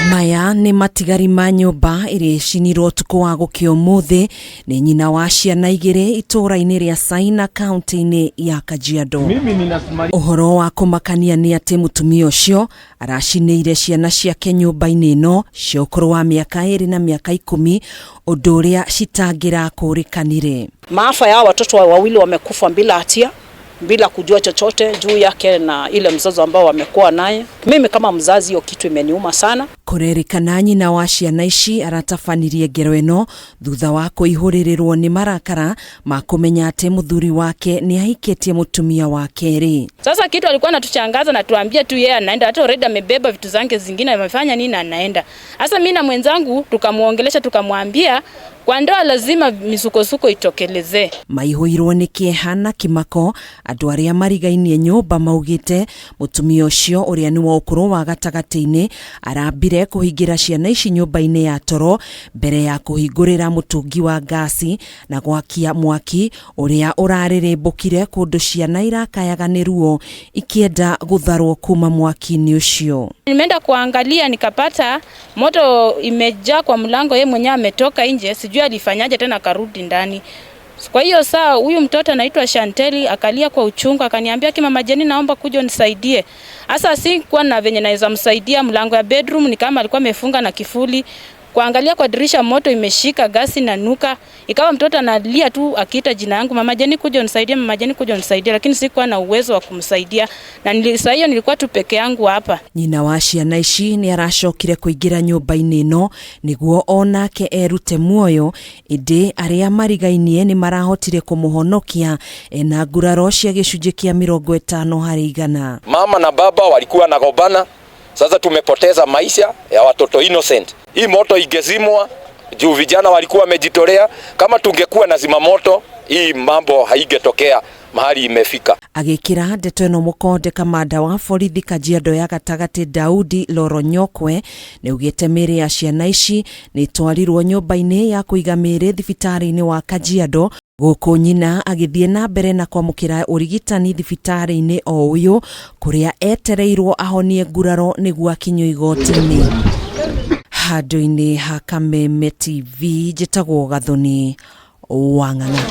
Maya nĩ matigari ma nyũmba ĩrĩa ĩcinirwo ũtukũ wa gũkĩa ũmũthĩ nĩ nyina wa ciana igĩrĩ itũũra-inĩ rĩa Saina kaunti-inĩ ya Kajiado. Ũhoro wa kũmakania nĩ atĩ mũtumia ũcio aracinĩire ciana ciake nyũmba-inĩ ĩno cia ũkũrũ wa mĩaka 2 na mĩaka 10, ũndũ ũrĩa citangĩrakũrĩkanire. Maafa ya watoto wawili wamekufa bila hatia, bila kujua chochote juu yake na ile mzozo ambao wamekuwa naye. Mimi kama mzazi hiyo kitu imeniuma sana. Kurerikana nyina wa ciana ici aratabanirie ngero ĩno thutha wa kũihũrĩrĩrwo nĩ marakara ma kũmenya atĩ mũthuri wake nĩ ahikĩtie mũtumia wa kerĩ. Sasa kitu alikuwa anatuchangaza na tuambia tu yeye anaenda, hata already amebeba vitu zake zingine, amefanya nini anaenda. Sasa mimi na mwenzangu tukamuongelesha, tukamwambia kwa ndoa lazima misukosuko itokeleze. Maihũirwo nĩ kĩeha na kĩmako andũ arĩa marigainie nyũmba maugĩte mũtumia ũcio ũrĩa nĩ wa ũkũrũ wa gatagatĩ-inĩ arambire kũhingĩra ciana ici nyũmba-inĩ ya toro mbere ya kũhingũrĩra mũtũngi wa gasi na gwakia mwaki ũrĩa ũrarĩrĩmbũkire kũndũ ciana irakayaga nĩ ruo ikĩenda gũtharwo kuma mwaki-inĩ ũcio. Nimeenda kuangalia nikapata moto imejaa kwa mlango, yeye mwenyewe ametoka nje, sijui alifanyaje tena karudi ndani. Kwa hiyo saa huyu mtoto anaitwa Shanteli akalia kwa uchungu, akaniambia Mama Jeni, naomba kuja unisaidie. Sasa sikuwa na venye naweza msaidia, mlango ya bedroom ni kama alikuwa amefunga na kifuli. Kuangalia kwa dirisha moto imeshika, gasi na nuka. Ikawa mtoto analia tu akiita jina yangu, Mama Jeni kuja unisaidie, Mama Jeni kuja unisaidie, lakini sikuwa na uwezo wa kumsaidia na saa hiyo nilikuwa tu peke yangu hapa. Nyina wa ciana ici nĩ aracokire kũingĩra nyũmba-inĩ ĩno nĩguo onake erute muoyo, ĩndĩ arĩa marigainie nĩ marahotire kũmũhonokia na nguraro cia gĩcunjĩ kĩa 50%. Mama na baba walikuwa wanagombana, sasa tumepoteza maisha ya watoto innocent. Hii moto ingezimwa juu vijana walikuwa wamejitolea. Kama tungekuwa na zimamoto hii mambo haigetokea mahali imefika. Agĩkĩra ndeto ĩno mũkonde kamanda wa borithi Kajiado ya gatagatĩ Daudi Loronyokwe nĩ ugĩte mĩĩrĩ ya ciana ici nĩ twarirwo nyũmba-inĩ ya kũiga mĩĩrĩ thibitarĩ-inĩ wa Kajiado, gũkũ nyina agĩthiĩ na mbere na kwamũkĩra ũrigitani thibitarĩ-inĩ o ũyũ kũrĩa etereirwo ahonie nguraro nĩguo akinywo igoti-inĩ. Handũ-inĩ ha Kameme TV, njĩtagwo Gathoni Wang'ang'a.